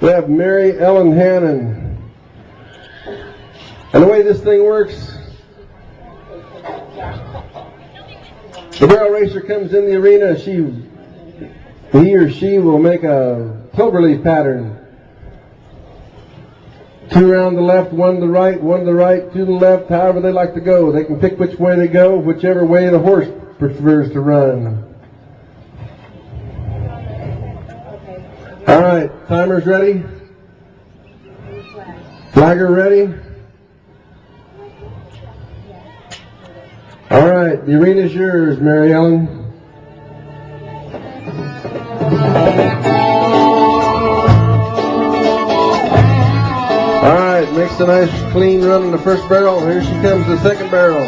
We have Mary Ellen Hannon. And the way this thing works, the barrel racer comes in the arena, he or she will make a cloverleaf pattern. 2 around the left, 1 to the right, 1 to the right, 2 to the left, however they like to go. They can pick which way they go, whichever way the horse prefers to run. All right, timer's ready. Flagger ready. All right, the arena's yours, Mary Ellen. All right, makes a nice clean run in the first barrel. Here she comes, the second barrel.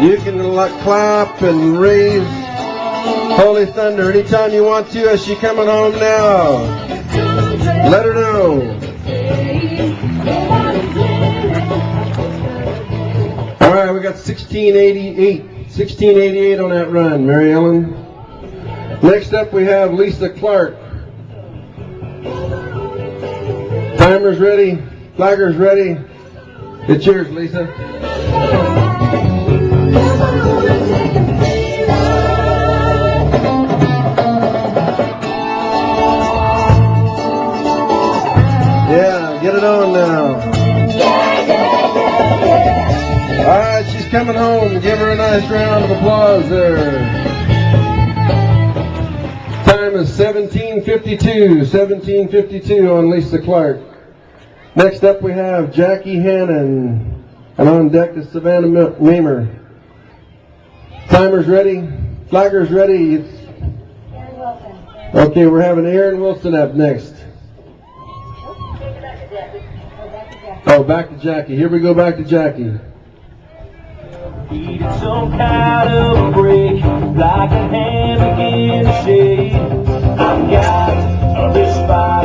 You can clap and raise Holy Thunder anytime you want to as she coming home now. Let her know. All right, we got 1688 on that run, Mary Ellen. Next up we have Lisa Clark. Timer's ready, flagger's ready. It's yours, Lisa. Yeah, get it on now. All right, she's coming home. Give her a nice round of applause there. Time is 17:52 on Lisa Clark. Next up we have Jackie Hannon, and on deck is Savannah Mamer. Timer's ready, flagger's ready. Okay, we're having Aaron Wilson up next. Oh, back to Jackie. Here we go, back to Jackie. Needed some kind of break, like a hand begin to shake. I've got this spot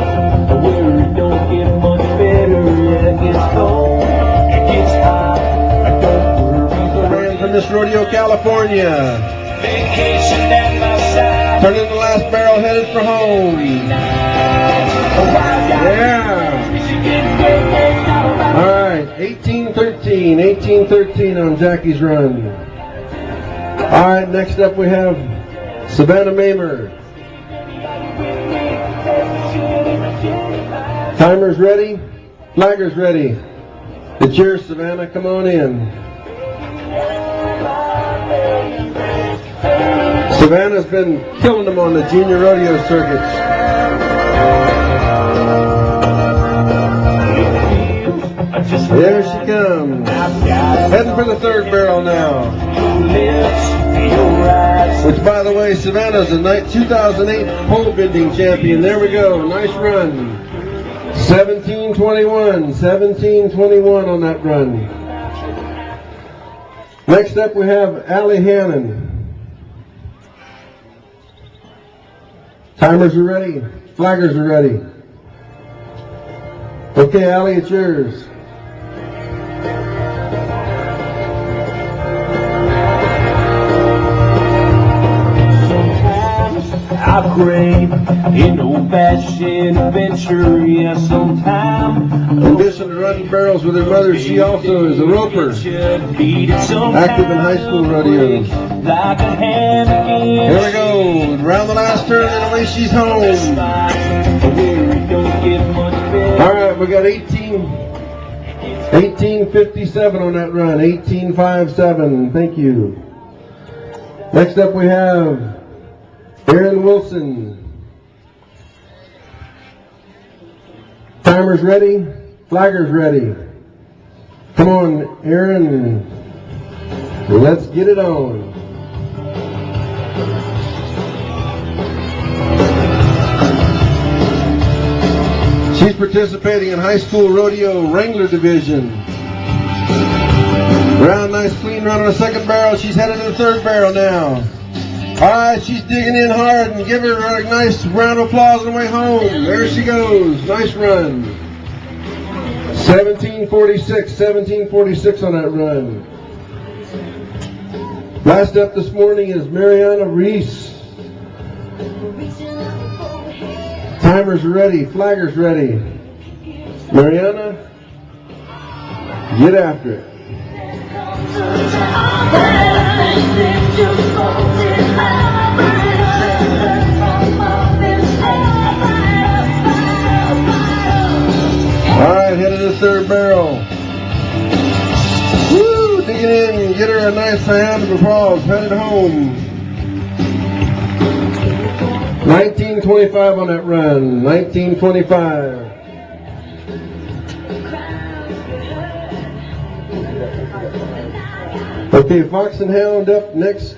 where it don't get much better. It gets cold, it gets hot. I don't worry. Ran from Miss Rodeo, California. Vacation at my side. Turning the last barrel, headed for home. Yeah. All right, 1813 on Jackie's run. All right, next up we have Savannah Mamer. Timer's ready, flagger's ready. It's yours, Savannah, come on in. Savannah's been killing them on the junior rodeo circuits. There she comes. Heading for the third barrel now. Which, by the way, Savannah's a 2008 pole bending champion. There we go. Nice run. 17:21 on that run. Next up we have Allie Hannon. Timers are ready. Flaggers are ready. Okay, Allie, it's yours. I crave an old-fashioned adventure, yeah, sometime. In addition to running barrels with her mother, she also is a roper, active in high school rodeos. Here we go, around the last turn and away she's home. All right, we got 1857 on that run, 1857, thank you. Next up we have Aaron Wilson. Timer's ready, flagger's ready. Come on, Aaron. Let's get it on. She's participating in high school rodeo Wrangler division. Round, nice clean run on the second barrel. She's headed to the third barrel now. All right, she's digging in hard, and give her a nice round of applause on the way home. There she goes. Nice run. 17:46 on that run. Last up this morning is Mariana Reese. Timers are ready. Flaggers ready. Mariana, get after it. All right, head of the third barrel. Woo, digging in. Get her a nice round of applause. Headed home. 1925 on that run. 1925. Okay, Fox and Hound up next.